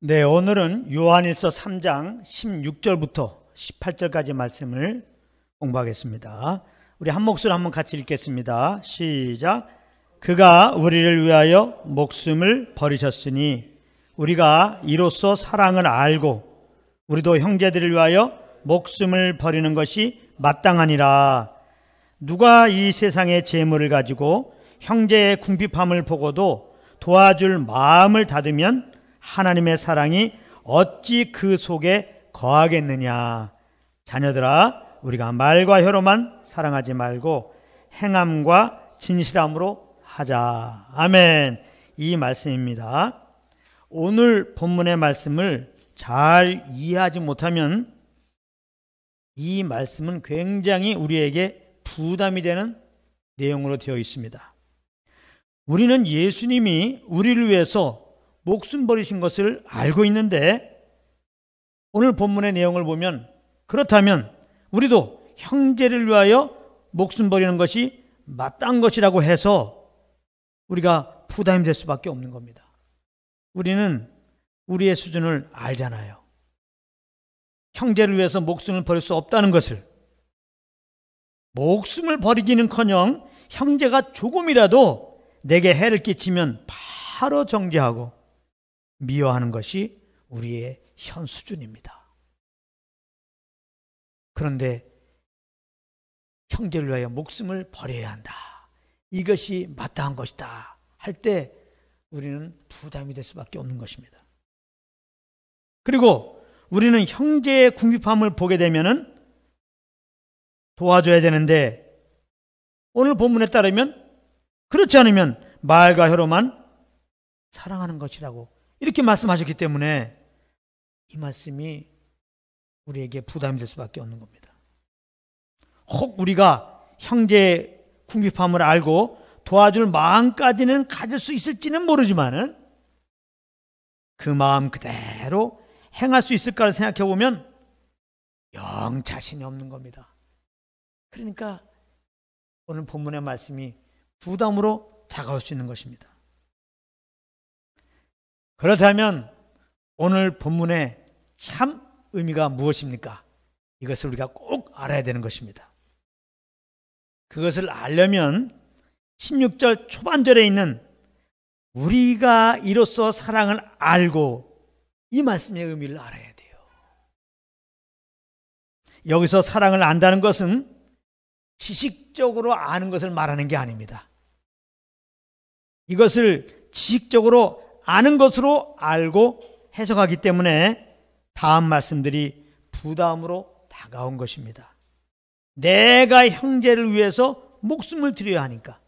네, 오늘은 요한일서 3장 16절부터 18절까지 말씀을 공부하겠습니다. 우리 한 목소리로 한번 같이 읽겠습니다. 시작. 그가 우리를 위하여 목숨을 버리셨으니 우리가 이로써 사랑을 알고 우리도 형제들을 위하여 목숨을 버리는 것이 마땅하니라. 누가 이 세상의 재물을 가지고 형제의 궁핍함을 보고도 도와줄 마음을 닫으면 하나님의 사랑이 어찌 그 속에 거하겠느냐. 자녀들아, 우리가 말과 혀로만 사랑하지 말고 행함과 진실함으로 하자. 아멘. 이 말씀입니다. 오늘 본문의 말씀을 잘 이해하지 못하면 이 말씀은 굉장히 우리에게 부담이 되는 내용으로 되어 있습니다. 우리는 예수님이 우리를 위해서 목숨 버리신 것을 알고 있는데 오늘 본문의 내용을 보면 그렇다면 우리도 형제를 위하여 목숨 버리는 것이 마땅한 것이라고 해서 우리가 부담이 될 수밖에 없는 겁니다. 우리는 우리의 수준을 알잖아요. 형제를 위해서 목숨을 버릴 수 없다는 것을. 목숨을 버리기는커녕 형제가 조금이라도 내게 해를 끼치면 바로 정죄하고 미워하는 것이 우리의 현 수준입니다. 그런데 형제를 위하여 목숨을 버려야 한다. 이것이 마땅한 것이다. 할 때 우리는 부담이 될 수밖에 없는 것입니다. 그리고 우리는 형제의 궁핍함을 보게 되면은 도와줘야 되는데 오늘 본문에 따르면 그렇지 않으면 말과 혀로만 사랑하는 것이라고 이렇게 말씀하셨기 때문에 이 말씀이 우리에게 부담이 될 수밖에 없는 겁니다. 혹 우리가 형제의 궁핍함을 알고 도와줄 마음까지는 가질 수 있을지는 모르지만은 그 마음 그대로 행할 수 있을까를 생각해 보면 영 자신이 없는 겁니다. 그러니까 오늘 본문의 말씀이 부담으로 다가올 수 있는 것입니다. 그렇다면 오늘 본문의 참 의미가 무엇입니까? 이것을 우리가 꼭 알아야 되는 것입니다. 그것을 알려면 16절 초반절에 있는 우리가 이로써 사랑을 알고 이 말씀의 의미를 알아야 돼요. 여기서 사랑을 안다는 것은 지식적으로 아는 것을 말하는 게 아닙니다. 이것을 지식적으로 아는 것으로 알고 해석하기 때문에 다음 말씀들이 부담으로 다가온 것입니다. 내가 형제를 위해서 목숨을 드려야 하니까.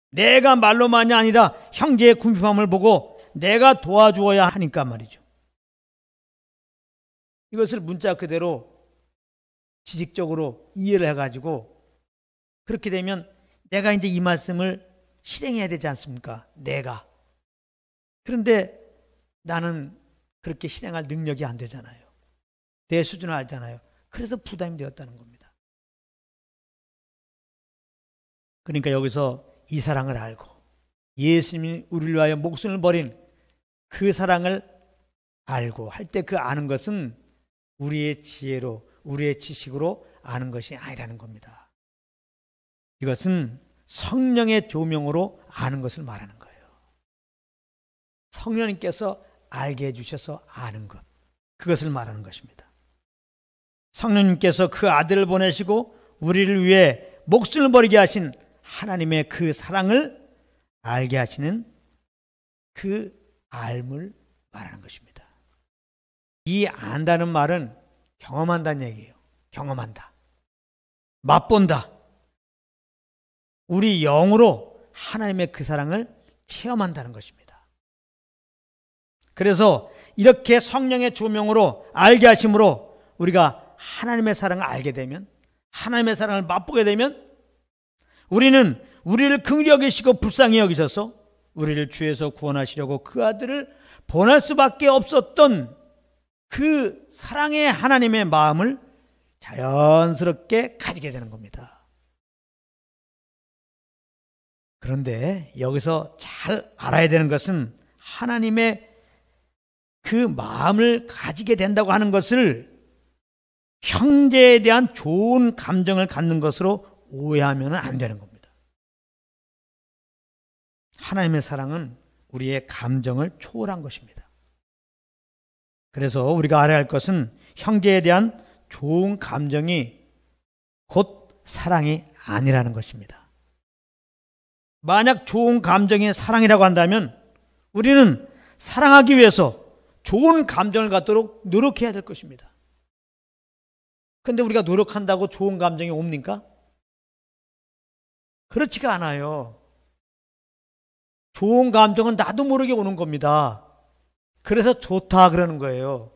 내가 말로만이 아니라 형제의 궁핍함을 보고 내가 도와주어야 하니까 말이죠. 이것을 문자 그대로 지식적으로 이해를 해가지고 그렇게 되면 내가 이제 이 말씀을 실행해야 되지 않습니까? 내가. 그런데 나는 그렇게 실행할 능력이 안 되잖아요. 내 수준을 알잖아요. 그래서 부담이 되었다는 겁니다. 그러니까 여기서 이 사랑을 알고 예수님이 우리를 위하여 목숨을 버린 그 사랑을 알고 할 때 그 아는 것은 우리의 지혜로 우리의 지식으로 아는 것이 아니라는 겁니다. 이것은 성령의 조명으로 아는 것을 말하는 거예요. 성령님께서 알게 해주셔서 아는 것, 그것을 말하는 것입니다. 성령님께서 그 아들을 보내시고 우리를 위해 목숨을 버리게 하신 하나님의 그 사랑을 알게 하시는 그 알물 말하는 것입니다. 이 안다는 말은 경험한다는 얘기예요. 경험한다. 맛본다. 우리 영으로 하나님의 그 사랑을 체험한다는 것입니다. 그래서 이렇게 성령의 조명으로 알게 하심으로 우리가 하나님의 사랑을 알게 되면 하나님의 사랑을 맛보게 되면 우리는 우리를 긍휼히 여기시고 불쌍히 여기셔서 우리를 죄에서 구원하시려고 그 아들을 보낼 수밖에 없었던 그 사랑의 하나님의 마음을 자연스럽게 가지게 되는 겁니다. 그런데 여기서 잘 알아야 되는 것은 하나님의 그 마음을 가지게 된다고 하는 것을 형제에 대한 좋은 감정을 갖는 것으로 오해하면 안 되는 겁니다. 하나님의 사랑은 우리의 감정을 초월한 것입니다. 그래서 우리가 알아야 할 것은 형제에 대한 좋은 감정이 곧 사랑이 아니라는 것입니다. 만약 좋은 감정이 사랑이라고 한다면 우리는 사랑하기 위해서 좋은 감정을 갖도록 노력해야 될 것입니다. 그런데 우리가 노력한다고 좋은 감정이 옵니까? 그렇지가 않아요. 좋은 감정은 나도 모르게 오는 겁니다. 그래서 좋다 그러는 거예요.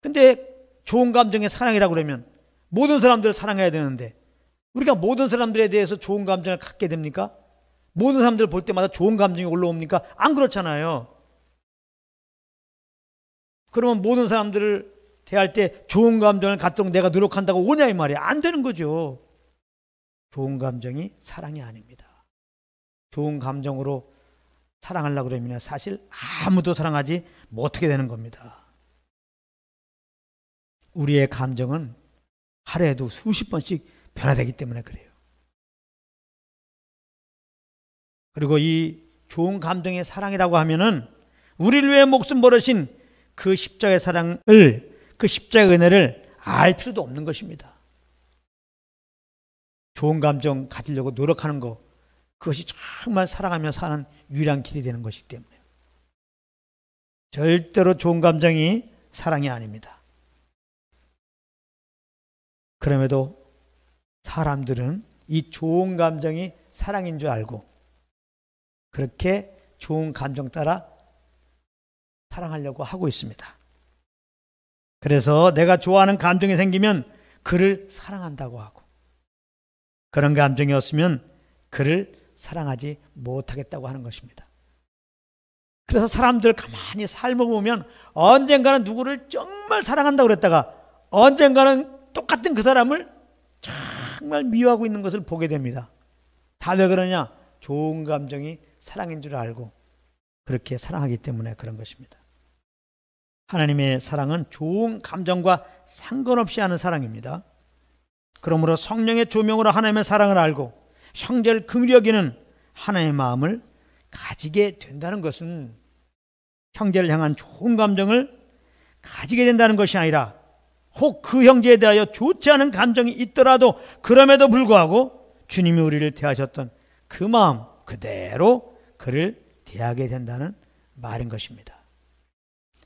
근데 좋은 감정이 사랑이라고 그러면 모든 사람들을 사랑해야 되는데 우리가 모든 사람들에 대해서 좋은 감정을 갖게 됩니까? 모든 사람들 볼 때마다 좋은 감정이 올라옵니까? 안 그렇잖아요. 그러면 모든 사람들을 대할 때 좋은 감정을 갖도록 내가 노력한다고 오냐 이 말이야. 안 되는 거죠. 좋은 감정이 사랑이 아닙니다. 좋은 감정으로 사랑하려고 그러면 사실 아무도 사랑하지 못하게 되는 겁니다. 우리의 감정은 하루에도 수십 번씩 변화되기 때문에 그래요. 그리고 이 좋은 감정의 사랑이라고 하면은 우리를 위해 목숨 버리신 그 십자가의 사랑을, 그 십자가의 은혜를 알 필요도 없는 것입니다. 좋은 감정 가지려고 노력하는 것, 그것이 정말 사랑하며 사는 유일한 길이 되는 것이기 때문에 절대로 좋은 감정이 사랑이 아닙니다. 그럼에도 사람들은 이 좋은 감정이 사랑인 줄 알고 그렇게 좋은 감정 따라 사랑하려고 하고 있습니다. 그래서 내가 좋아하는 감정이 생기면 그를 사랑한다고 하고 그런 감정이 없으면 그를 사랑하지 못하겠다고 하는 것입니다. 그래서 사람들 가만히 삶을 보면 언젠가는 누구를 정말 사랑한다고 그랬다가 언젠가는 똑같은 그 사람을 정말 미워하고 있는 것을 보게 됩니다. 다 왜 그러냐? 좋은 감정이 사랑인 줄 알고 그렇게 사랑하기 때문에 그런 것입니다. 하나님의 사랑은 좋은 감정과 상관없이 하는 사랑입니다. 그러므로 성령의 조명으로 하나님의 사랑을 알고 형제를 긍휼히 여기는 하나님의 마음을 가지게 된다는 것은 형제를 향한 좋은 감정을 가지게 된다는 것이 아니라 혹 그 형제에 대하여 좋지 않은 감정이 있더라도 그럼에도 불구하고 주님이 우리를 대하셨던 그 마음 그대로 그를 대하게 된다는 말인 것입니다.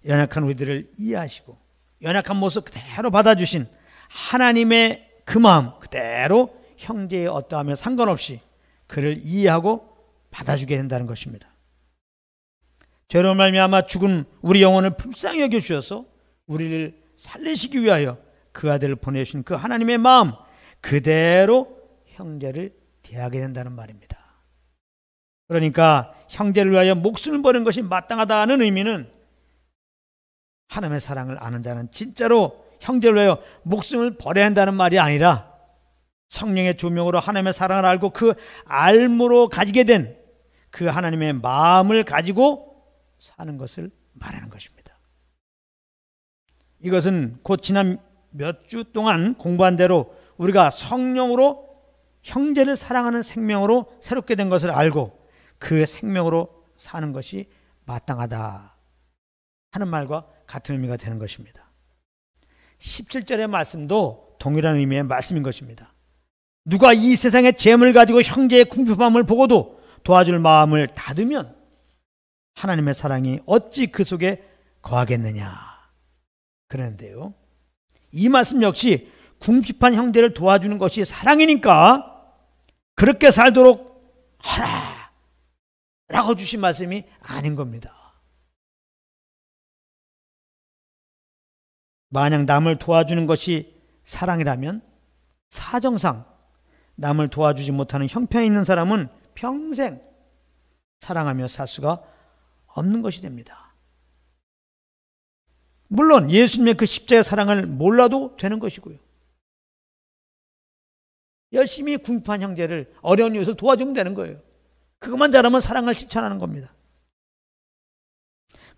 연약한 우리들을 이해하시고 연약한 모습 그대로 받아주신 하나님의 그 마음 그대로 형제의 어떠함에 상관없이 그를 이해하고 받아주게 된다는 것입니다. 죄로 말미암아 죽은 우리 영혼을 불쌍히 여겨주셔서 우리를 살리시기 위하여 그 아들을 보내신 그 하나님의 마음 그대로 형제를 대하게 된다는 말입니다. 그러니까 형제를 위하여 목숨을 버린 것이 마땅하다는 의미는 하나님의 사랑을 아는 자는 진짜로 형제를 위하여 목숨을 버려야 한다는 말이 아니라 성령의 조명으로 하나님의 사랑을 알고 그 알므로 가지게 된 그 하나님의 마음을 가지고 사는 것을 말하는 것입니다. 이것은 곧 지난 몇 주 동안 공부한 대로 우리가 성령으로 형제를 사랑하는 생명으로 새롭게 된 것을 알고 그 생명으로 사는 것이 마땅하다 하는 말과 같은 의미가 되는 것입니다. 17절의 말씀도 동일한 의미의 말씀인 것입니다. 누가 이 세상의 재물을 가지고 형제의 궁핍함을 보고도 도와줄 마음을 닫으면 하나님의 사랑이 어찌 그 속에 거하겠느냐 그러는데요. 이 말씀 역시 궁핍한 형제를 도와주는 것이 사랑이니까 그렇게 살도록 하라 라고 주신 말씀이 아닌 겁니다. 만약 남을 도와주는 것이 사랑이라면 사정상 남을 도와주지 못하는 형편에 있는 사람은 평생 사랑하며 살 수가 없는 것이 됩니다. 물론 예수님의 그 십자가의 사랑을 몰라도 되는 것이고요. 열심히 궁핍한 형제를 어려운 이웃을 도와주면 되는 거예요. 그것만 잘하면 사랑을 실천하는 겁니다.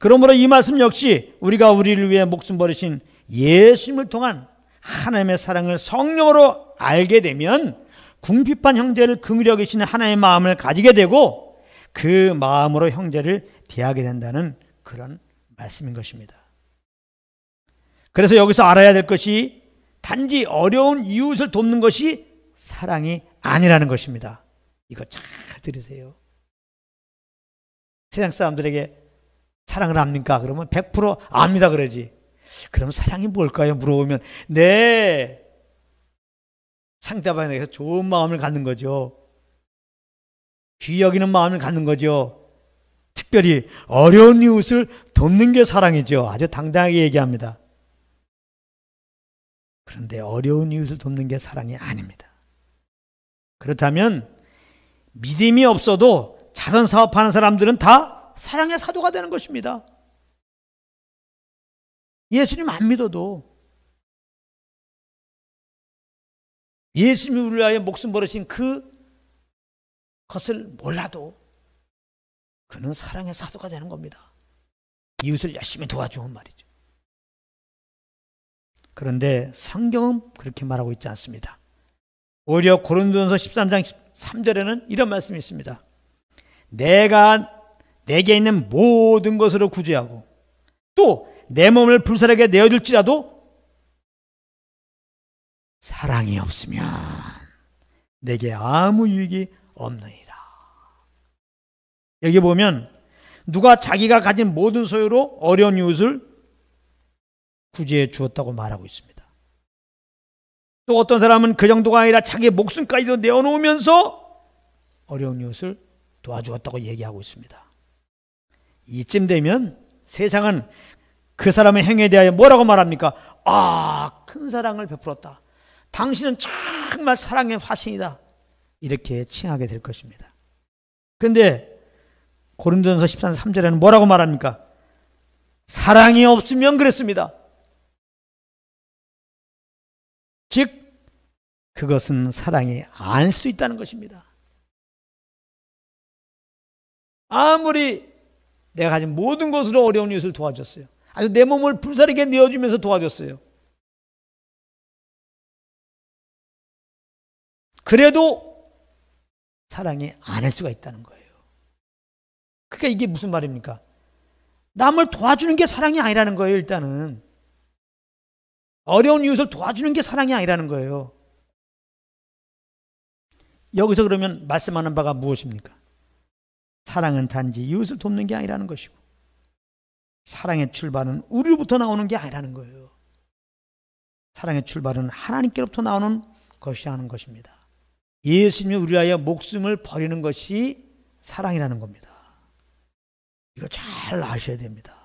그러므로 이 말씀 역시 우리가 우리를 위해 목숨 버리신 예수님을 통한 하나님의 사랑을 성령으로 알게 되면 궁핍한 형제를 긍휼히 여기시는 하나님의 마음을 가지게 되고 그 마음으로 형제를 대하게 된다는 그런 말씀인 것입니다. 그래서 여기서 알아야 될 것이 단지 어려운 이웃을 돕는 것이 사랑이 아니라는 것입니다. 이거 잘 들으세요. 세상 사람들에게 사랑을 합니까? 그러면 100% 압니다 그러지. 그럼 사랑이 뭘까요? 물어보면 네, 상대방에 대해서 좋은 마음을 갖는 거죠. 귀히 여기는 마음을 갖는 거죠. 특별히 어려운 이웃을 돕는 게 사랑이죠. 아주 당당하게 얘기합니다. 그런데 어려운 이웃을 돕는 게 사랑이 아닙니다. 그렇다면 믿음이 없어도 자선 사업하는 사람들은 다 사랑의 사도가 되는 것입니다. 예수님 안 믿어도, 예수님이 우리를 위하여 목숨 버리신 그것을 몰라도 그는 사랑의 사도가 되는 겁니다. 이웃을 열심히 도와주는 말이죠. 그런데 성경은 그렇게 말하고 있지 않습니다. 오히려 고린도전서 13장 3절에는 이런 말씀이 있습니다. 내가 내게 있는 모든 것으로 구제하고 또 내 몸을 불살에게 내어줄지라도 사랑이 없으면 내게 아무 유익이 없느니라. 여기 보면 누가 자기가 가진 모든 소유로 어려운 이웃을 구제해 주었다고 말하고 있습니다. 또 어떤 사람은 그 정도가 아니라 자기 목숨까지도 내어놓으면서 어려운 이웃을 도와주었다고 얘기하고 있습니다. 이쯤 되면 세상은 그 사람의 행위에 대하여 뭐라고 말합니까? 아, 큰 사랑을 베풀었다. 당신은 정말 사랑의 화신이다. 이렇게 칭하게 될 것입니다. 그런데 고린도전서 13장 3절에는 뭐라고 말합니까? 사랑이 없으면 그랬습니다. 즉 그것은 사랑이 아닐 수도 있다는 것입니다. 아무리 내가 가진 모든 것으로 어려운 이웃을 도와줬어요. 아주 내 몸을 불사르게 내어주면서 도와줬어요. 그래도 사랑이 아닐 수가 있다는 거예요. 그러니까 이게 무슨 말입니까? 남을 도와주는 게 사랑이 아니라는 거예요. 일단은 어려운 이웃을 도와주는 게 사랑이 아니라는 거예요. 여기서 그러면 말씀하는 바가 무엇입니까? 사랑은 단지 이웃을 돕는 게 아니라는 것이고 사랑의 출발은 우리로부터 나오는 게 아니라는 거예요. 사랑의 출발은 하나님께로부터 나오는 것이 하는 것입니다. 예수님이 우리 위하여 목숨을 버리는 것이 사랑이라는 겁니다. 이거 잘 아셔야 됩니다.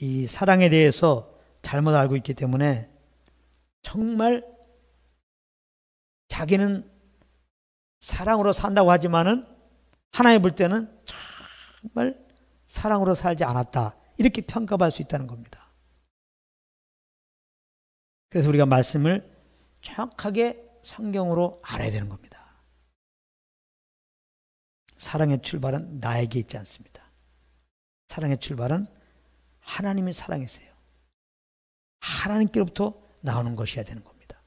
이 사랑에 대해서 잘못 알고 있기 때문에 정말 자기는 사랑으로 산다고 하지만은 하나님 볼 때는 정말 사랑으로 살지 않았다. 이렇게 평가받을 수 있다는 겁니다. 그래서 우리가 말씀을 정확하게 성경으로 알아야 되는 겁니다. 사랑의 출발은 나에게 있지 않습니다. 사랑의 출발은 하나님이 사랑이세요. 하나님께로부터 나오는 것이어야 되는 겁니다.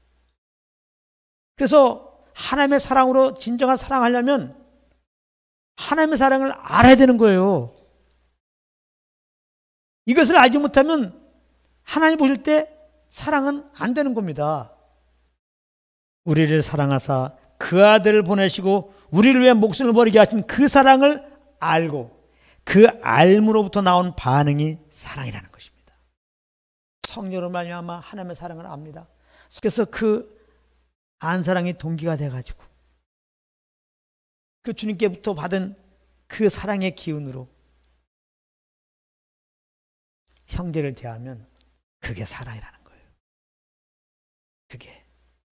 그래서 하나님의 사랑으로 진정한 사랑하려면 하나님의 사랑을 알아야 되는 거예요. 이것을 알지 못하면 하나님 보실 때 사랑은 안 되는 겁니다. 우리를 사랑하사 그 아들을 보내시고 우리를 위해 목숨을 버리게 하신 그 사랑을 알고 그 알므로부터 나온 반응이 사랑이라는 것입니다. 성령으로 말미암아 하나님의 사랑을 압니다. 그래서 그 안 사랑이 동기가 돼가지고 그 주님께부터 받은 그 사랑의 기운으로 형제를 대하면 그게 사랑이라는 거예요. 그게.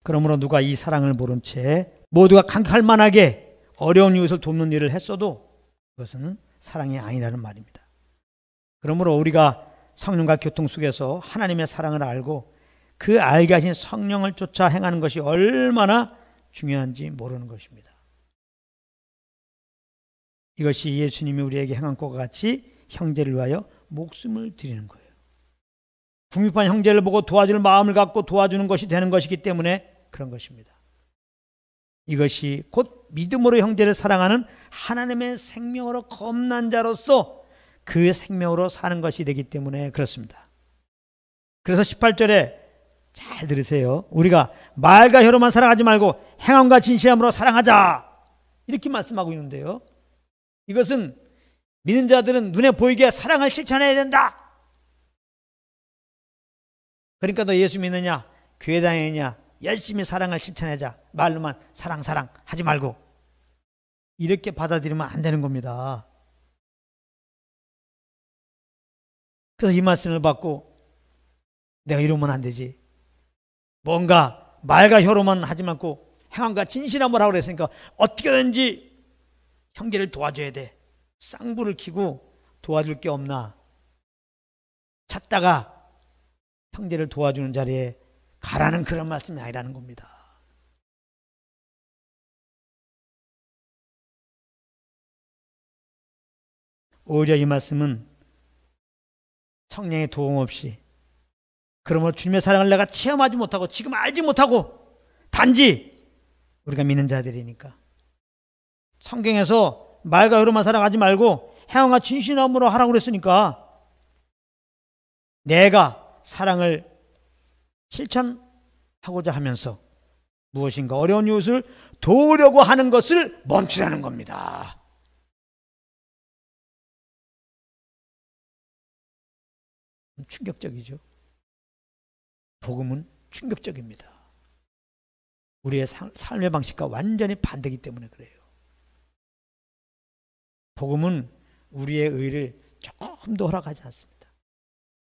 그러므로 누가 이 사랑을 모른 채 모두가 강할 만하게 어려운 이웃을 돕는 일을 했어도 그것은 사랑이 아니라는 말입니다. 그러므로 우리가 성령과 교통 속에서 하나님의 사랑을 알고 그 알게 하신 성령을 쫓아 행하는 것이 얼마나 중요한지 모르는 것입니다. 이것이 예수님이 우리에게 행한 것과 같이 형제를 위하여 목숨을 드리는 거예요. 궁핍한 형제를 보고 도와줄 마음을 갖고 도와주는 것이 되는 것이기 때문에 그런 것입니다. 이것이 곧 믿음으로 형제를 사랑하는 하나님의 생명으로 거듭난 자로서 그 생명으로 사는 것이 되기 때문에 그렇습니다. 그래서 18절에 잘 들으세요. 우리가 말과 혀로만 사랑하지 말고 행함과 진실함으로 사랑하자, 이렇게 말씀하고 있는데요. 이것은 믿는 자들은 눈에 보이게 사랑을 실천해야 된다. 그러니까 너 예수 믿느냐, 교회 다니느냐, 열심히 사랑을 실천하자, 말로만 사랑 하지 말고, 이렇게 받아들이면 안 되는 겁니다. 그래서 이 말씀을 받고 내가 이러면 안 되지, 뭔가 말과 혀로만 하지 말고 행함과 진실함으로 하고 그랬으니까 어떻게든지 형제를 도와줘야 돼. 쌍불을 켜고 도와줄 게 없나 찾다가 형제를 도와주는 자리에 가라는 그런 말씀이 아니라는 겁니다. 오히려 이 말씀은 성령의 도움 없이, 그러므로 주님의 사랑을 내가 체험하지 못하고 지금 알지 못하고 단지 우리가 믿는 자들이니까 성경에서 말과 혀로만 사랑하지 말고 행함과 진실함으로 하라고 그랬으니까 내가 사랑을 실천하고자 하면서 무엇인가 어려운 이웃을 도우려고 하는 것을 멈추라는 겁니다. 충격적이죠. 복음은 충격적입니다. 우리의 삶의 방식과 완전히 반대이기 때문에 그래요. 복음은 우리의 의를 조금 더 허락하지 않습니다.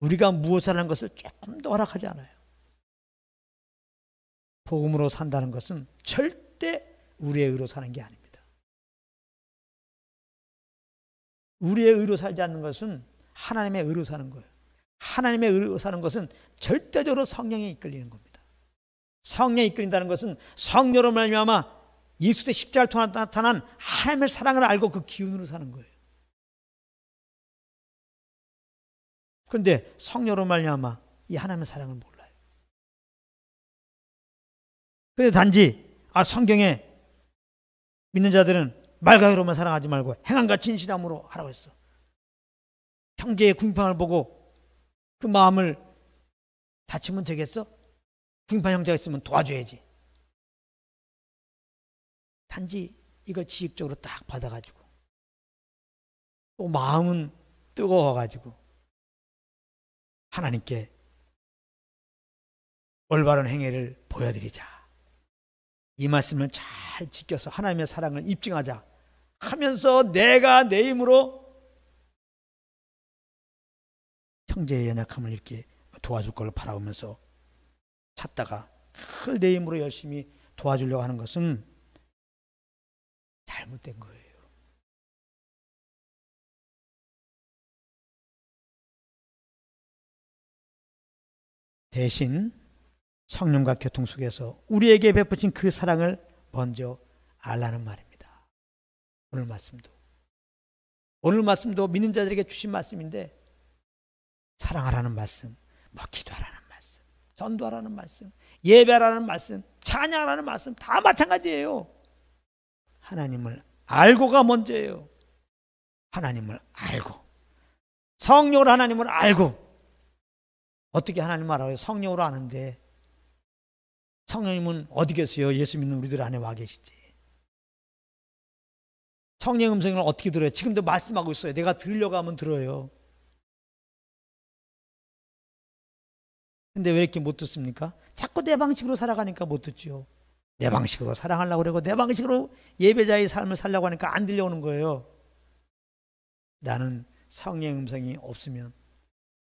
우리가 무엇을 하는 것을 조금 더 허락하지 않아요. 복음으로 산다는 것은 절대 우리의 의로 사는 게 아닙니다. 우리의 의로 살지 않는 것은 하나님의 의로 사는 거예요. 하나님의 의로 사는 것은 절대적으로 성령에 이끌리는 겁니다. 성령에 이끌린다는 것은 성령으로 말미암아 예수 의 십자가를 통해 나타난 하나님의 사랑을 알고 그 기운으로 사는 거예요. 그런데 성령으로 말미암아 이 하나님의 사랑을 몰라요. 그런데 단지 성경에 믿는 자들은 말과 혀로만 사랑하지 말고 행함과 진실함으로 하라고 했어. 형제의 궁핍함을 보고 그 마음을 다치면 되겠어? 궁핍한 형제가 있으면 도와줘야지. 단지 이걸 지식적으로 딱 받아가지고 또 마음은 뜨거워가지고 하나님께 올바른 행위를 보여드리자, 이 말씀을 잘 지켜서 하나님의 사랑을 입증하자 하면서 내가 내 힘으로 형제의 연약함을 이렇게 도와줄 걸 바라보면서 찾다가 그 내 힘으로 열심히 도와주려고 하는 것은 잘못된 거예요. 대신 성령과 교통 속에서 우리에게 베푸신 그 사랑을 먼저 알라는 말입니다. 오늘 말씀도 믿는 자들에게 주신 말씀인데, 사랑하라는 말씀, 기도하라는 말씀, 전도하라는 말씀, 예배하라는 말씀, 찬양하라는 말씀 다 마찬가지예요. 하나님을 알고가 먼저예요. 하나님을 알고, 성령으로 하나님을 알고. 어떻게 하나님을 알아요? 성령으로 아는데 성령님은 어디 계세요? 예수 믿는 우리들 안에 와 계시지. 성령의 음성을 어떻게 들어요? 지금도 말씀하고 있어요. 내가 들으려고 하면 들어요. 근데 왜 이렇게 못 듣습니까? 자꾸 내 방식으로 살아가니까 못 듣죠. 내 방식으로 사랑하려고 그러고 내 방식으로 예배자의 삶을 살려고 하니까 안 들려오는 거예요. 나는 성령의 음성이 없으면,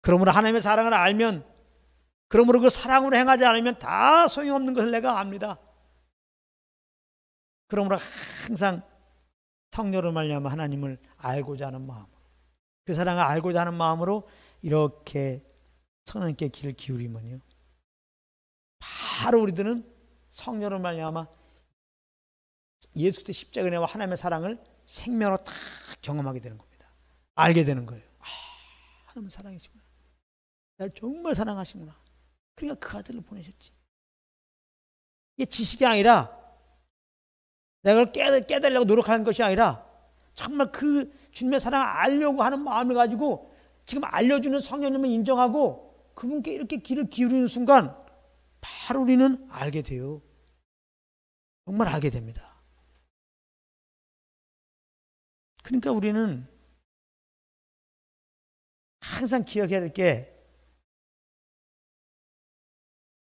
그러므로 하나님의 사랑을 알면, 그러므로 그 사랑으로 행하지 않으면 다 소용없는 것을 내가 압니다. 그러므로 항상 성령으로 말미암아 하나님을 알고자 하는 마음, 그 사랑을 알고자 하는 마음으로 이렇게 성령님께 귀를 기울이면요, 바로 우리들은 성령으로 말미암아 예수 그리스도의 십자가의 은혜와 하나님의 사랑을 생명으로 다 경험하게 되는 겁니다. 알게 되는 거예요. 하나님은 사랑이시구나. 날 정말 사랑하시구나. 그러니까 그 아들을 보내셨지. 이게 지식이 아니라 내가 깨달으려고 노력하는 것이 아니라 정말 그 주님의 사랑을 알려고 하는 마음을 가지고 지금 알려주는 성령님을 인정하고 그분께 이렇게 귀를 기울이는 순간 바로 우리는 알게 돼요. 정말 알게 됩니다. 그러니까 우리는 항상 기억해야 될 게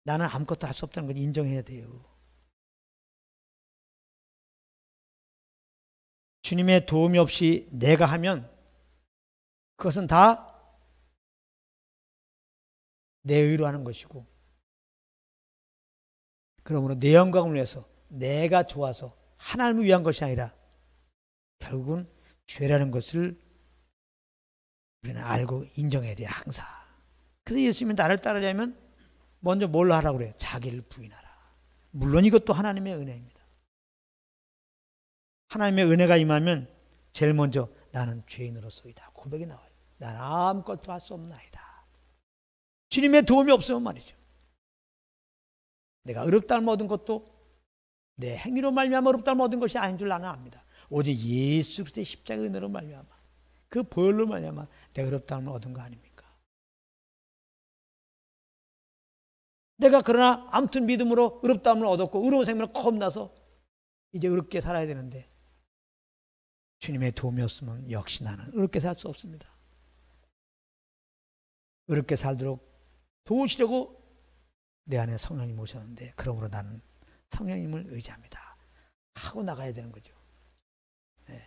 나는 아무것도 할 수 없다는 걸 인정해야 돼요. 주님의 도움이 없이 내가 하면 그것은 다 내 의로 하는 것이고, 그러므로 내 영광을 위해서 내가 좋아서 하나님을 위한 것이 아니라 결국은 죄라는 것을 우리는 알고 인정해야 돼요. 항상. 그래서 예수님이 나를 따르려면 먼저 뭘 하라고 그래요? 자기를 부인하라. 물론 이것도 하나님의 은혜입니다. 하나님의 은혜가 임하면 제일 먼저 나는 죄인으로서이다 고백이 나와요. 나는 아무것도 할 수 없나이다. 주님의 도움이 없으면 말이죠. 내가 어렵다는 얻은 것도 내 행위로 말미암아 어렵다는 얻은 것이 아닌 줄 나는 압니다. 오직 예수 그리스도의 십자가의 은혜로 말미암아 그 보혈로 말미암아 내가 어렵다는 얻은 거 아닙니까? 내가 그러나 아무튼 믿음으로 어렵다함을 얻었고 의로운 생명을 겁나서 이제 의롭게 살아야 되는데 주님의 도움이 없으면 역시 나는 의롭게 살 수 없습니다. 의롭게 살도록 도우시려고 내 안에 성령님 오셨는데 그러므로 나는 성령님을 의지합니다 하고 나가야 되는 거죠. 네.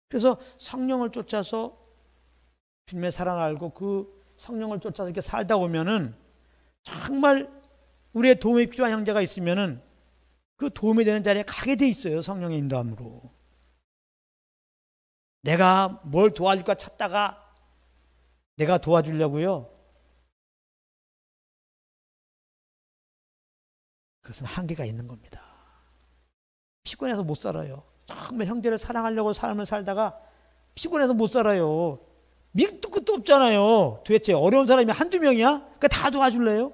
그래서 성령을 쫓아서 주님의 사랑을 알고 그 성령을 쫓아서 이렇게 살다 보면은 정말 우리의 도움이 필요한 형제가 있으면은 그 도움이 되는 자리에 가게 돼 있어요. 성령의 인도함으로. 내가 뭘 도와줄까 찾다가 내가 도와주려고요. 그것은 한계가 있는 겁니다. 피곤해서 못 살아요. 정말 형제를 사랑하려고 삶을 살다가 피곤해서 못 살아요. 밑도 끝도 없잖아요. 도대체 어려운 사람이 한두 명이야? 그러니까 다 도와줄래요?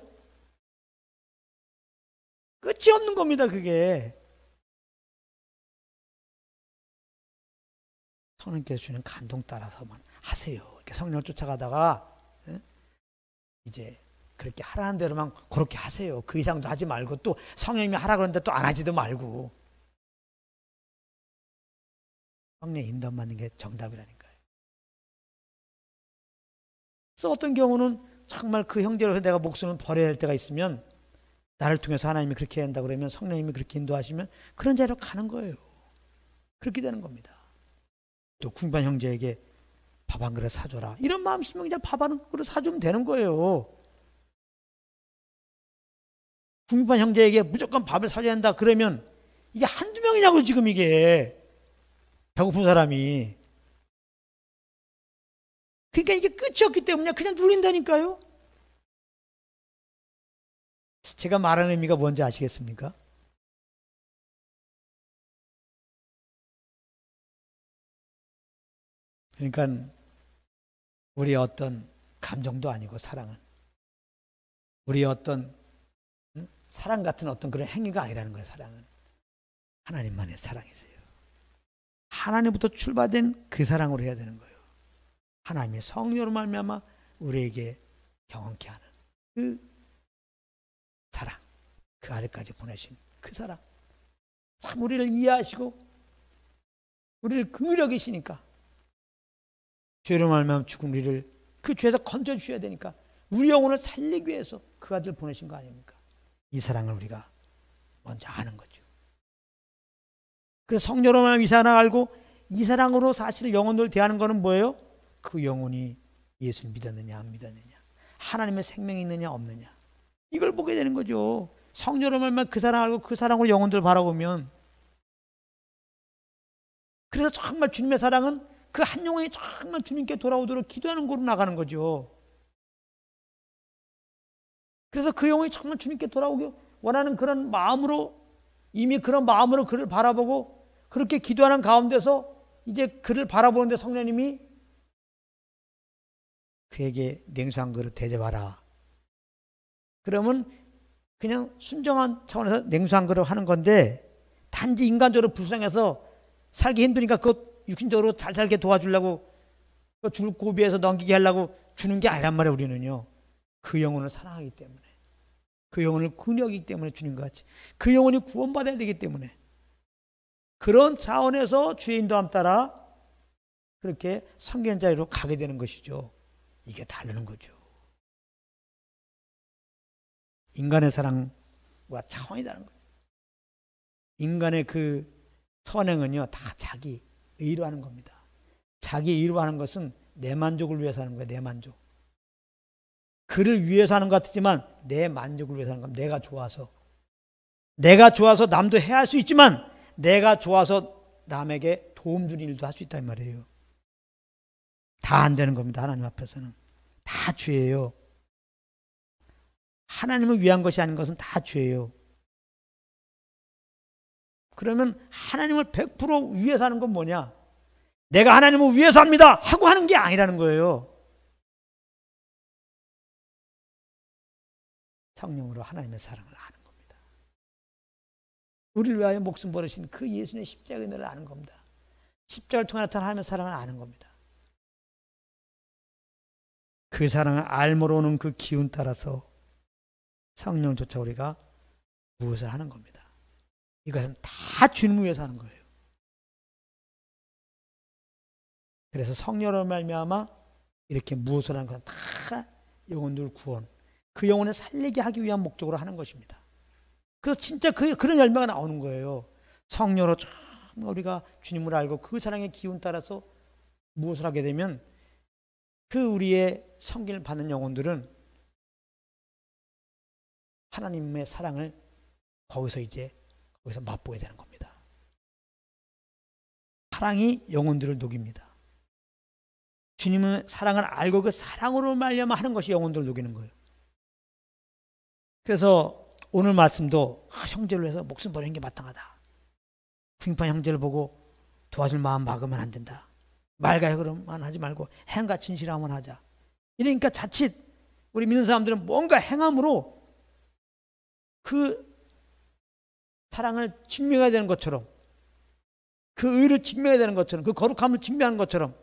끝이 없는 겁니다, 그게. 성령께서 주는 감동 따라서만 하세요. 이렇게 성령을 쫓아가다가 이제 그렇게 하라는 대로만 그렇게 하세요. 그 이상도 하지 말고 또 성령님이 하라 그러는데 또 안 하지도 말고. 성령의 인도만 받는 게 정답이라니까요. 그래서 어떤 경우는 정말 그 형제로서 내가 목숨을 버려야 할 때가 있으면 나를 통해서 하나님이 그렇게 한다 그러면 성령님이 그렇게 인도하시면 그런 자리로 가는 거예요. 그렇게 되는 겁니다. 또 궁반 형제에게 밥 한 그릇 사줘라. 이런 마음 있으면 그냥 밥 한 그릇 사주면 되는 거예요. 궁반 형제에게 무조건 밥을 사줘야 한다 그러면 이게 한두 명이냐고 지금 이게 배고픈 사람이. 그러니까 이게 끝이 없기 때문에 그냥 눌린다니까요. 제가 말하는 의미가 뭔지 아시겠습니까? 그러니까 우리의 어떤 감정도 아니고 사랑은 우리의 어떤 사랑 같은 어떤 그런 행위가 아니라는 거예요. 사랑은 하나님만의 사랑이세요. 하나님부터 출발된 그 사랑으로 해야 되는 거예요. 하나님의 성령으로 말미암아 우리에게 경험케 하는 그 사랑, 그 아들까지 보내신 그 사랑. 참 우리를 이해하시고 우리를 긍휼히 여기시니까 죄로 말미암아 죽은 우리를 그 죄에서 건져주셔야 되니까 우리 영혼을 살리기 위해서 그 아들 보내신 거 아닙니까? 이 사랑을 우리가 먼저 아는 거죠. 그래서 성령으로 말미암아 이 사랑을 알고 이 사랑으로 사실 영혼을 대하는 거는 뭐예요? 그 영혼이 예수를 믿었느냐 안 믿었느냐, 하나님의 생명이 있느냐 없느냐, 이걸 보게 되는 거죠. 성령으로 말미암아 그 사랑 알고 그 사랑으로 영혼들을 바라보면, 그래서 정말 주님의 사랑은 그 한 영혼이 정말 주님께 돌아오도록 기도하는 곳으로 나가는 거죠. 그래서 그 영혼이 정말 주님께 돌아오기 원하는 그런 마음으로, 이미 그런 마음으로 그를 바라보고 그렇게 기도하는 가운데서 이제 그를 바라보는데 성령님이 그에게 냉수 한 그릇 대접하라. 그러면 그냥 순정한 차원에서 냉수 한 그릇 하는 건데 단지 인간적으로 불쌍해서 살기 힘드니까 그것 육신적으로 잘 살게 도와주려고 줄 고비에서 넘기게 하려고 주는 게 아니란 말이에요. 우리는요. 그 영혼을 사랑하기 때문에, 그 영혼을 근여하기 때문에 주는 것 같이, 그 영혼이 구원받아야 되기 때문에 그런 차원에서 주의 인도함 따라 그렇게 섬기는 자리로 가게 되는 것이죠. 이게 다르는 거죠. 인간의 사랑과 차원이 다른 거예요. 인간의 그 선행은요, 다 자기 의로 하는 겁니다. 자기 의로 하는 것은 내 만족을 위해서 하는 거예요. 내 만족. 그를 위해서 하는 것 같지만 내 만족을 위해서 하는 겁니다. 내가 좋아서 남도 해야 할 수 있지만 내가 좋아서 남에게 도움 주는 일도 할 수 있단 말이에요. 다 안 되는 겁니다. 하나님 앞에서는 다 죄예요. 하나님을 위한 것이 아닌 것은 다 죄예요. 그러면 하나님을 100% 위해서 하는 건 뭐냐? 내가 하나님을 위해서 합니다 하고 하는 게 아니라는 거예요. 성령으로 하나님의 사랑을 아는 겁니다. 우리를 위하여 목숨 버리신 그 예수님의 십자가의 은혜를 아는 겁니다. 십자가를 통해 나타난 하나님의 사랑을 아는 겁니다. 그 사랑을 알므로 오는 그 기운 따라서 성령조차 우리가 무엇을 하는 겁니다. 이것은 다 주님을 위해서 하는 거예요. 그래서 성령으로 말미암아 이렇게 무엇을 하는 건 다 영혼들 구원, 그 영혼을 살리게 하기 위한 목적으로 하는 것입니다. 그래서 진짜 그런 열매가 나오는 거예요. 성령으로 우리가 주님을 알고 그 사랑의 기운 따라서 무엇을 하게 되면 그 우리의 섬김을 받는 영혼들은 하나님의 사랑을 거기서 맛보게 되는 겁니다. 사랑이 영혼들을 녹입니다. 주님의 사랑을 알고 그 사랑으로 말미암아 하는 것이 영혼들을 녹이는 거예요. 그래서 오늘 말씀도 형제를 위해서 목숨 버리는 게 마땅하다. 궁핍한 형제를 보고 도와줄 마음 막으면 안 된다. 말가역으로만 하지 말고 행과 진실함을 하자. 이러니까 자칫 우리 믿는 사람들은 뭔가 행함으로 그 사랑을 증명해야 되는 것처럼, 그 의를 증명해야 되는 것처럼, 그 거룩함을 증명하는 것처럼,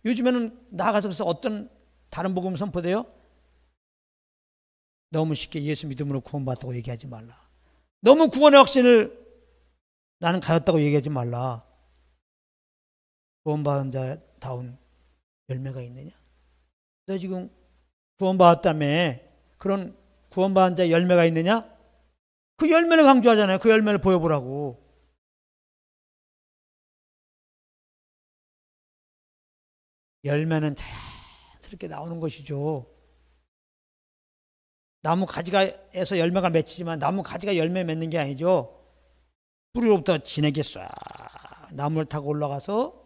요즘에는 나아가서 그래서 어떤 다른 복음 선포돼요? 너무 쉽게 예수 믿음으로 구원받았다고 얘기하지 말라. 너무 구원의 확신을 나는 가졌다고 얘기하지 말라. 구원받은 자다운 열매가 있느냐? 너 지금 구원받았다며 그런 구원받은 자의 열매가 있느냐? 그 열매를 강조하잖아요. 그 열매를 보여보라고. 열매는 자연스럽게 나오는 것이죠. 나무 가지가에서 열매가 맺히지만 나무 가지가 열매 맺는 게 아니죠. 뿌리로부터 진에게 쏴 나무를 타고 올라가서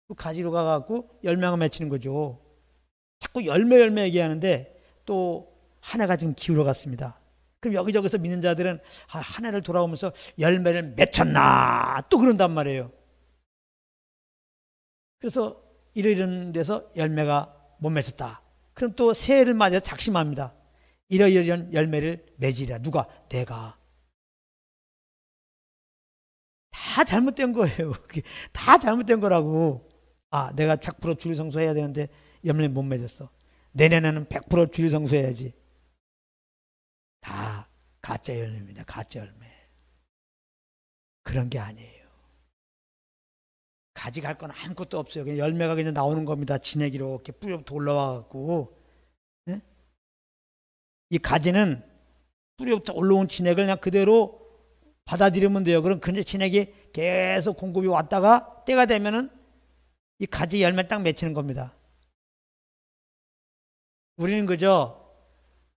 그 가지로 가갖고 열매가 맺히는 거죠. 자꾸 열매 얘기하는데 또 한 해가 지금 기울어 갔습니다. 그럼 여기저기서 믿는 자들은 한 해를 돌아오면서 열매를 맺혔나 또 그런단 말이에요. 그래서 이런 데서 열매가 못 맺혔다. 그럼 또 새해를 맞아서 작심합니다. 이런 열매를 맺으리라. 누가? 내가. 다 잘못된 거예요. 다 잘못된 거라고. 내가 100% 주일 성수해야 되는데 열매 못 맺었어. 내년에는 100% 주일 성수해야지. 다 가짜 열매입니다. 가짜 열매. 그런 게 아니에요. 가져갈 건 아무것도 없어요. 그냥 열매가 그냥 나오는 겁니다. 진액이 이렇게 뿌리부터 올라와갖고. 네? 이 가지는 뿌리부터 올라온 진액을 그냥 그대로 받아들이면 돼요. 그럼 그 진액이 계속 공급이 왔다가 때가 되면은 이 가지 열매 딱 맺히는 겁니다. 우리는 그저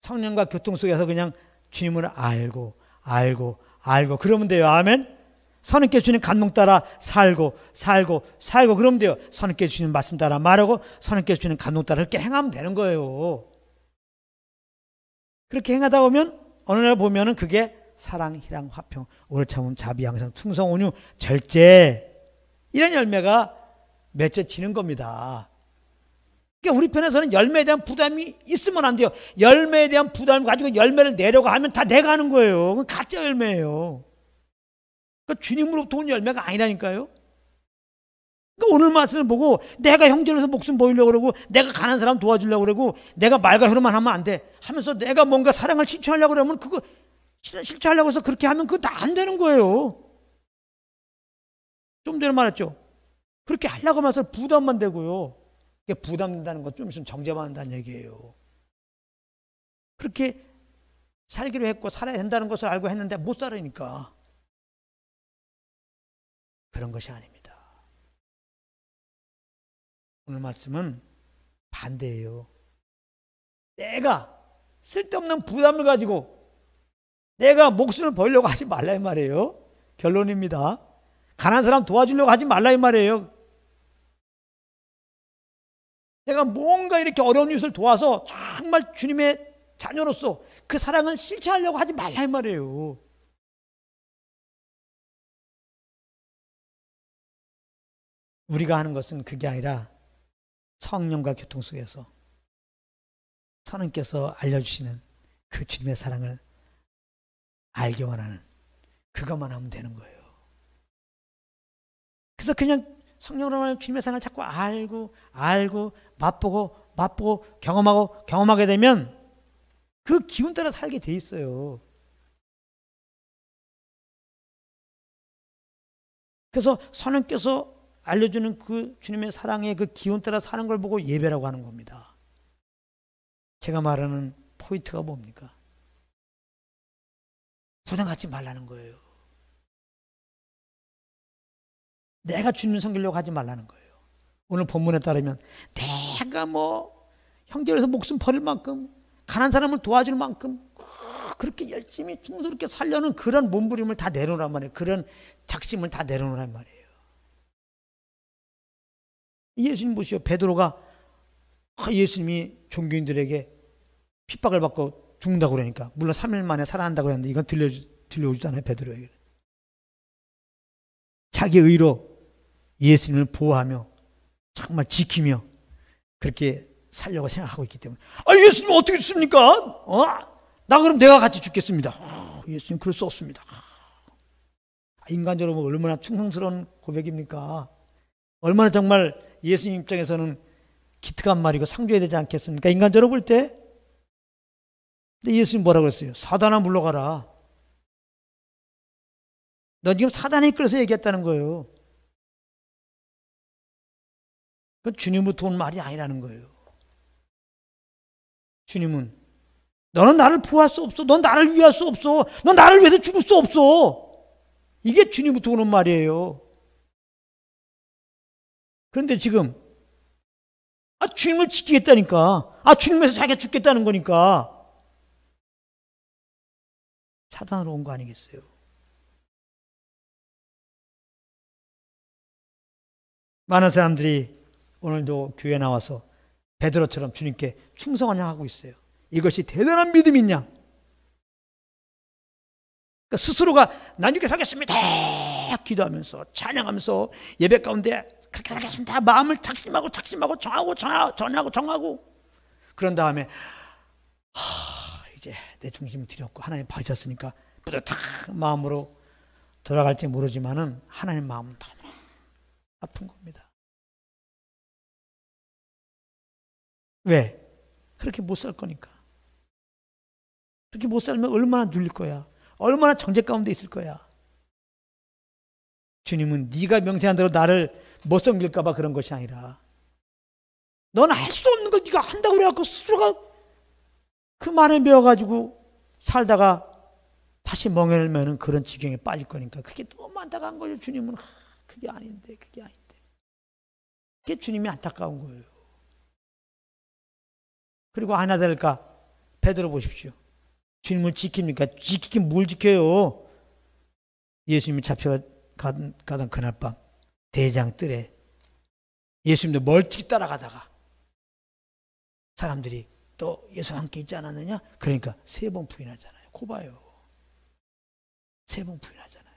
성령과 교통 속에서 그냥 주님을 알고 그러면 돼요. 아멘. 선하께 주님 감동 따라 살고 그러면 돼요. 선하께 주님 말씀 따라 말하고 선하께 주님 감동 따라 그렇게 행하면 되는 거예요. 그렇게 행하다 보면 어느 날 보면은 그게 사랑, 희랑, 화평, 오래 참음, 자비, 양선, 충성, 온유, 절제 이런 열매가 맺혀지는 겁니다. 그러니까 우리 편에서는 열매에 대한 부담이 있으면 안 돼요. 열매에 대한 부담을 가지고 열매를 내려고 하면 다 내가 하는 거예요. 그건 가짜 열매예요. 그러니까 주님으로부터 온 열매가 아니라니까요. 그러니까 오늘 말씀을 보고 내가 형제로서 목숨 보이려고 그러고 내가 가난한 사람 도와주려고 그러고 내가 말과 혀로만 하면 안 돼 하면서 내가 뭔가 사랑을 실천하려고 그러면 그거 실천하려고 해서 그렇게 하면 그거 다 안 되는 거예요. 좀 전에 말했죠. 그렇게 하려고 하면서 부담만 되고요. 부담된다는 건 좀 있으면 정죄받는다는 얘기예요. 그렇게 살기로 했고 살아야 된다는 것을 알고 했는데 못 살으니까 그런 것이 아닙니다. 오늘 말씀은 반대예요. 내가 쓸데없는 부담을 가지고 내가 목숨을 버리려고 하지 말라 이 말이에요. 결론입니다. 가난한 사람 도와주려고 하지 말라 이 말이에요. 내가 뭔가 이렇게 어려운 이웃을 도와서 정말 주님의 자녀로서 그 사랑을 실천하려고 하지 말라 이 말이에요. 우리가 하는 것은 그게 아니라 성령과 교통 속에서 선생님께서 알려주시는 그 주님의 사랑을 알기 원하는 그것만 하면 되는 거예요. 그래서 그냥 성령으로 말하는 주님의 사랑을 자꾸 알고 맛보고 경험하게 되면 그 기운 따라 살게 돼 있어요. 그래서 선생님께서 알려주는 그 주님의 사랑의 그 기운 따라 사는 걸 보고 예배라고 하는 겁니다. 제가 말하는 포인트가 뭡니까? 부담 갖지 말라는 거예요. 내가 주님 섬기려고 하지 말라는 거예요. 오늘 본문에 따르면 내가 형제로서 목숨 버릴 만큼 가난한 사람을 도와줄 만큼 그렇게 열심히 충성스럽게 살려는 그런 몸부림을 다 내놓으란 말이에요. 그런 작심을 다 내놓으란 말이에요. 예수님 보시오. 베드로가 예수님이 종교인들에게 핍박을 받고 죽는다고 그러니까 물론 3일 만에 살아난다고 했는데 이건 들려오지도 베드로에게. 자기 의로 예수님을 보호하며 정말 지키며 그렇게 살려고 생각하고 있기 때문에 예수님 어떻게 죽습니까? 나 그럼 내가 같이 죽겠습니다. 예수님 그럴 수 없습니다. 인간적으로 얼마나 충성스러운 고백입니까? 얼마나 정말 예수님 입장에서는 기특한 말이고 상줘야 되지 않겠습니까? 인간적으로 볼 때. 근데 예수님 뭐라고 그랬어요? 사단아 물러가라. 너 지금 사단에 이끌어서 얘기했다는 거예요. 그 주님부터 온 말이 아니라는 거예요. 주님은 너는 나를 보호할 수 없어. 넌 나를 위할 수 없어. 넌 나를 위해서 죽을 수 없어. 이게 주님부터 오는 말이에요. 그런데 지금 주님을 지키겠다니까 주님에서 자기가 죽겠다는 거니까 사단으로 온 거 아니겠어요? 많은 사람들이 오늘도 교회에 나와서 베드로처럼 주님께 충성하냐 하고 있어요. 이것이 대단한 믿음이냐? 그러니까 스스로가 난 이렇게 살겠습니다 기도하면서 찬양하면서 예배 가운데 그렇게 살겠습니다 마음을 작심하고 정하고 그런 다음에 이제 내 중심을 드렸고 하나님 봐주셨으니까 뿌듯한 마음으로 돌아갈지 모르지만은 하나님 마음은 너무나 아픈 겁니다. 왜? 그렇게 못 살 거니까. 그렇게 못 살면 얼마나 눌릴 거야. 얼마나 정죄 가운데 있을 거야. 주님은 네가 명세한 대로 나를 못 섬길까 봐 그런 것이 아니라 넌 할 수 없는 걸 네가 한다고 그래갖고 스스로가 그 말에 배워가지고 살다가 다시 멍해들면 그런 지경에 빠질 거니까 그게 너무 안타까운 거예요. 주님은 그게 아닌데 그게 주님이 안타까운 거예요. 그리고 하나 될까? 베드로 보십시오. 주님을 지킵니까? 지키긴 뭘 지켜요? 예수님이 잡혀가던 그날 밤 대장 뜰에 예수님도 멀찍이 따라가다가 사람들이 또 예수와 함께 있지 않았느냐? 그러니까 3번 부인하잖아요. 고 봐요. 3번 부인하잖아요.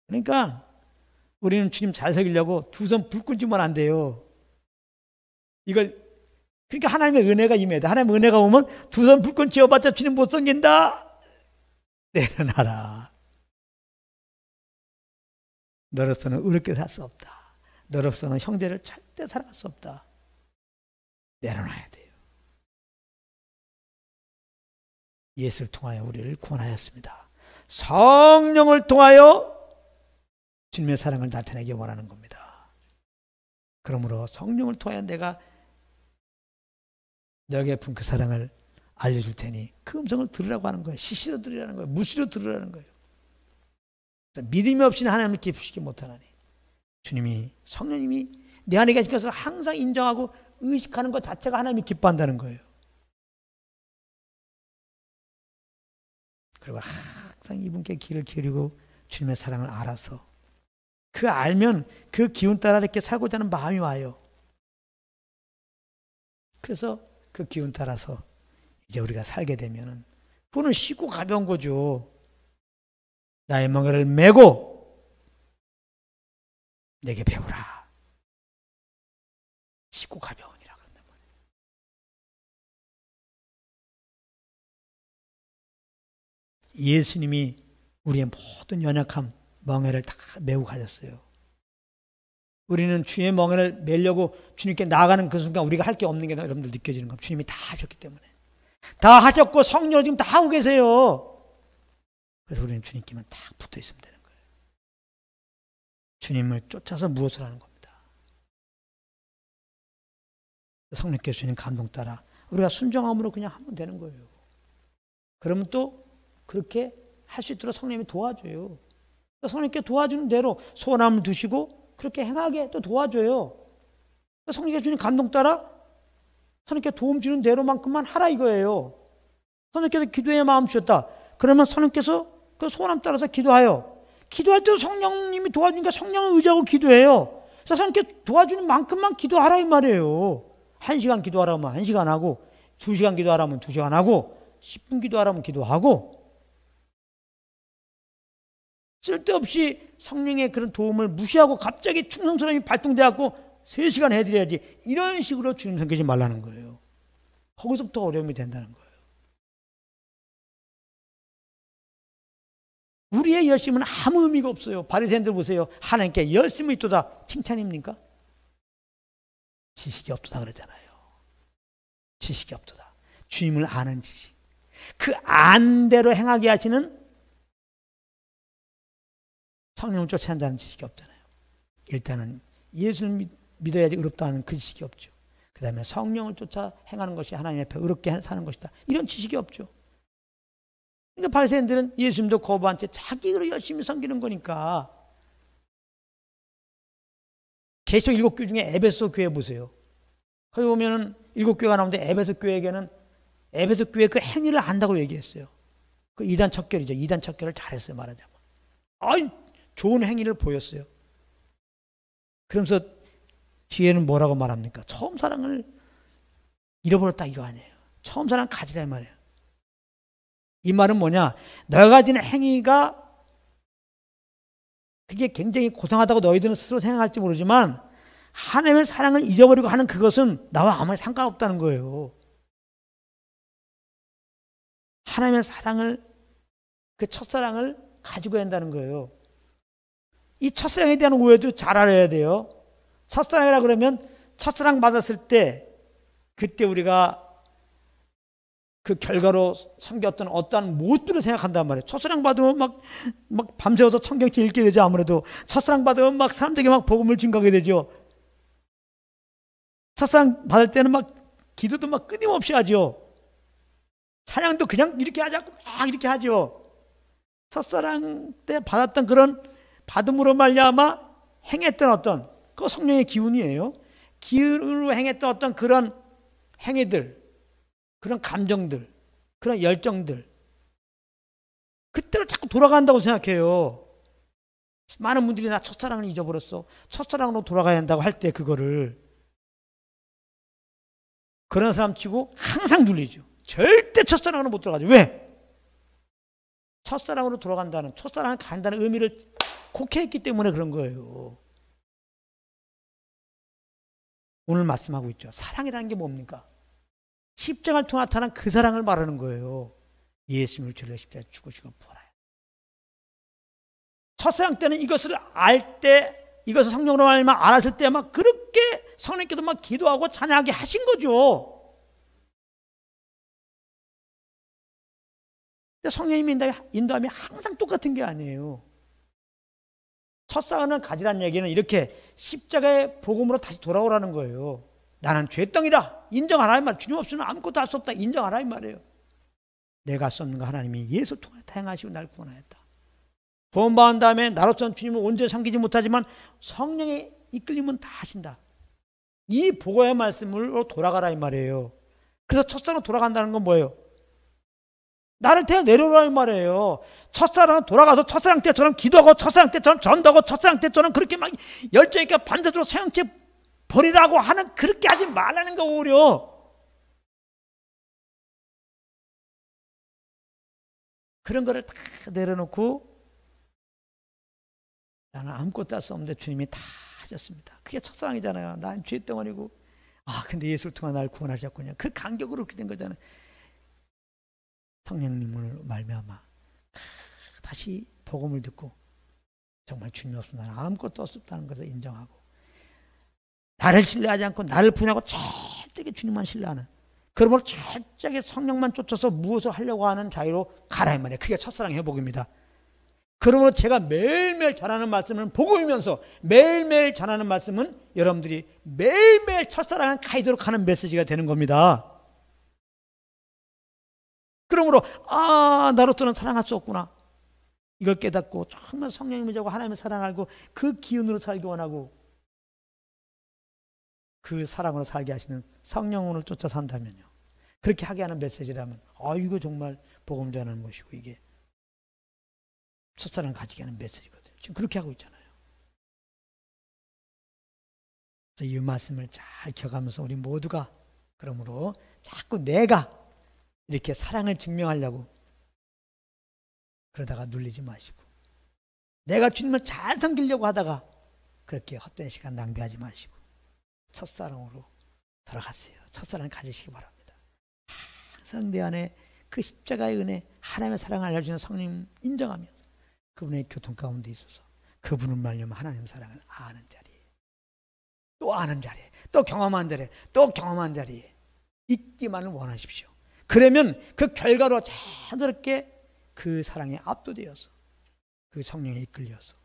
그러니까 우리는 주님 잘 섬기려고 두 손 불 끄지면 안 돼요. 그러니까 하나님의 은혜가 임해야 돼. 하나님의 은혜가 오면 두 손 불끈 쥐어봤자 주님 못 섬긴다. 내려놔라. 너로서는 의롭게 살 수 없다. 너로서는 형제를 절대 사랑할 수 없다. 내려놔야 돼요. 예수를 통하여 우리를 구원하였습니다. 성령을 통하여 주님의 사랑을 나타내기 원하는 겁니다. 그러므로 성령을 통하여 내가 너에게 본 그 사랑을 알려줄 테니 그 음성을 들으라고 하는 거예요. 시시로 들으라는 거예요. 무시로 들으라는 거예요. 믿음이 없이는 하나님을 기쁘시키 못하나니 주님이 성령님이 내 안에 계신 것을 항상 인정하고 의식하는 것 자체가 하나님이 기뻐한다는 거예요. 그리고 항상 이분께 귀를 기울이고 주님의 사랑을 알아서 그 알면 그 기운 따라 이렇게 살고자 하는 마음이 와요. 그래서 그 기운 따라서 이제 우리가 살게 되면은 그거는 쉽고 가벼운 거죠. 나의 멍에를 메고 내게 배우라. 쉽고 가벼운이라 그런단 말이에요. 예수님이 우리의 모든 연약함, 멍에를 다 메고 가셨어요. 우리는 주님의 멍에를 메려고 주님께 나아가는 그 순간 우리가 할 게 없는 게 여러분들 느껴지는 겁니다. 주님이 다 하셨기 때문에. 다 하셨고 성령을 지금 다 하고 계세요. 그래서 우리는 주님께만 딱 붙어 있으면 되는 거예요. 주님을 쫓아서 무엇을 하는 겁니다. 성령께서 주님 감동 따라 우리가 순종함으로 그냥 하면 되는 거예요. 그러면 또 그렇게 할 수 있도록 성령님이 도와줘요. 성령님께 도와주는 대로 소원함을 두시고 그렇게 행하게 또 도와줘요. 성령께서 주님 감동 따라 성령께 도움 주는 대로만큼만 하라 이거예요. 성령께서 기도의 마음 주셨다. 그러면 성령께서 그 소원함 따라서 기도하여. 기도할 때 성령님이 도와주니까 성령을 의지하고 기도해요. 그래서 성령께 도와주는 만큼만 기도하라 이 말이에요. 1시간 기도하라면 1시간 하고 2시간 기도하라면 2시간 하고 10분 기도하라면 기도하고 쓸데없이 성령의 그런 도움을 무시하고 갑자기 충성스러움이 발동돼갖고 3시간 해드려야지 이런 식으로 주님 섬기지 말라는 거예요. 거기서부터 어려움이 된다는 거예요. 우리의 열심은 아무 의미가 없어요. 바리새인들 보세요. 하나님께 열심이 있도다. 칭찬입니까? 지식이 없도다 그러잖아요. 지식이 없도다. 주님을 아는 지식. 그 안대로 행하게 하시는 성령을 쫓아야 한다는 지식이 없잖아요. 일단은 예수를 믿어야지 의롭다는 그 지식이 없죠. 그 다음에 성령을 쫓아 행하는 것이 하나님 앞에 의롭게 사는 것이다. 이런 지식이 없죠. 그러니까 바리새인들은 예수님도 거부한 채 자기로 열심히 섬기는 거니까. 계시록 7교회 중에 에베소 교회 보세요. 거기 보면은 7교회가 나오는데 에베소 교회에게는 에베소 교회 그 행위를 안다고 얘기했어요. 그 이단 척결이죠. 이단 척결을 잘했어요, 말하자면. 아이, 좋은 행위를 보였어요. 그러면서 뒤에는 뭐라고 말합니까? 처음 사랑을 잃어버렸다 이거 아니에요. 처음 사랑 가지라 이 말이에요. 이 말은 뭐냐? 너가 가지는 행위가 그게 굉장히 고상하다고 너희들은 스스로 생각할지 모르지만 하나님의 사랑을 잊어버리고 하는 그것은 나와 아무 상관없다는 거예요. 하나님의 사랑을, 그 첫사랑을 가지고 한다는 거예요. 이 첫사랑에 대한 오해도 잘 알아야 돼요. 첫사랑이라 그러면 첫사랑 받았을 때 그때 우리가 그 결과로 섬겼던 어떠한 모습들을 생각한단 말이에요. 첫사랑 받으면 막 밤새워서 성경책 읽게 되죠. 아무래도 첫사랑 받으면 막 사람들에게 막 복음을 증거하게 되죠. 첫사랑 받을 때는 막 기도도 막 끊임없이 하죠. 찬양도 그냥 이렇게 하지 않고 막 이렇게 하죠. 첫사랑 때 받았던 그런 받음으로 말미암아 행했던 어떤 그 성령의 기운이에요. 기운으로 행했던 어떤 그런 행위들, 그런 감정들, 그런 열정들, 그때로 자꾸 돌아간다고 생각해요. 많은 분들이 나 첫사랑을 잊어버렸어. 첫사랑으로 돌아가야 한다고 할 때 그거를 그런 사람 치고 항상 눌리죠. 절대 첫사랑으로 못 돌아가죠. 왜? 첫사랑으로 돌아간다는, 첫사랑을 간다는 의미를 곡해했기 때문에 그런 거예요. 오늘 말씀하고 있죠. 사랑이라는 게 뭡니까? 십자가를 통해 나타난 그 사랑을 말하는 거예요. 예수님을 죄를 십자가에 죽으시고 부활하여. 첫사랑 때는 이것을 알 때, 이것을 성령으로 알았을 때 막 그렇게 성령께도 막 기도하고 찬양하게 하신 거죠. 근데 성령님의 인도함이 항상 똑같은 게 아니에요. 첫사랑을 가지란 얘기는 이렇게 십자가의 복음으로 다시 돌아오라는 거예요. 나는 죄덩이라 인정하라 이 말. 주님 없으면 아무것도 할 수 없다 인정하라 이 말이에요. 내가 할 수 없는 거 하나님이 예수를 통해 다행하시고 날 구원하였다. 구원받은 다음에 나로서는 주님을 온전히 섬기지 못하지만 성령의 이끌림은 다 하신다. 이 복음의 말씀으로 돌아가라 이 말이에요. 그래서 첫사랑으로 돌아간다는 건 뭐예요? 나를 태워 내려오라 이 말이에요. 첫사랑은 돌아가서 첫사랑 때처럼 기도하고 첫사랑 때처럼 전도하고 첫사랑 때처럼 그렇게 막 열정 있게 밤새도록 사형체 버리라고 하는 그렇게 하지 말라는 거 오히려. 그런 거를 다 내려놓고 나는 아무것도 할 수 없는데 주님이 다 하셨습니다. 그게 첫사랑이잖아요. 난 죄덩어리고 근데 예수를 통해 날 구원하셨군요. 그 간격으로 그렇게 된 거잖아요. 성령님을 말미암아 다시 복음을 듣고 정말 주님 없으면 나는 아무것도 없다는 것을 인정하고 나를 신뢰하지 않고 나를 분하고 철저하게 주님만 신뢰하는 그러므로 철저하게 성령만 쫓아서 무엇을 하려고 하는 자유로 가라 이 말이에요. 그게 첫사랑의 회복입니다. 그러므로 제가 매일매일 전하는 말씀은 복음이면서 매일매일 전하는 말씀은 여러분들이 매일매일 첫사랑을 가이도록 하는 메시지가 되는 겁니다. 그러므로 나로서는 사랑할 수 없구나. 이걸 깨닫고 정말 성령님을 자고 하나님의 사랑을 알고 그 기운으로 살기 원하고 그 사랑으로 살게 하시는 성령을 쫓아 산다면요. 그렇게 하게 하는 메시지라면 이거 정말 복음 전하는 것이고 이게 첫사랑을 가지게 하는 메시지거든요. 지금 그렇게 하고 있잖아요. 그래서 이 말씀을 잘 기억하면서 우리 모두가 그러므로 자꾸 내가 이렇게 사랑을 증명하려고 그러다가 눌리지 마시고 내가 주님을 잘 섬기려고 하다가 그렇게 헛된 시간 낭비하지 마시고 첫사랑으로 돌아가세요. 첫사랑을 가지시기 바랍니다. 항상 내 안에 그 십자가의 은혜 하나님의 사랑을 알려주는 성령 인정하면서 그분의 교통 가운데 있어서 그분을 말려면 하나님의 사랑을 아는 자리에 또 아는 자리에 또 경험한 자리에 또 경험한 자리에 있기만을 원하십시오. 그러면 그 결과로 자연스럽게 그 사랑에 압도되어서 그 성령에 이끌려서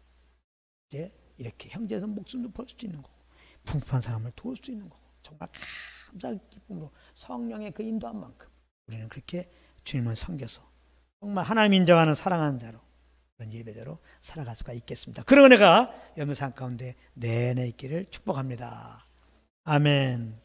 이제 이렇게 형제에서 목숨도 벌 수 있는 거고 풍부한 사람을 도울 수 있는 거고 정말 감사의 기쁨으로 성령의 그 인도한 만큼 우리는 그렇게 주님을 섬겨서 정말 하나님 인정하는 사랑하는 자로 그런 예배자로 살아갈 수가 있겠습니다. 그런 은혜가 여러분 삶 가운데 내내 있기를 축복합니다. 아멘.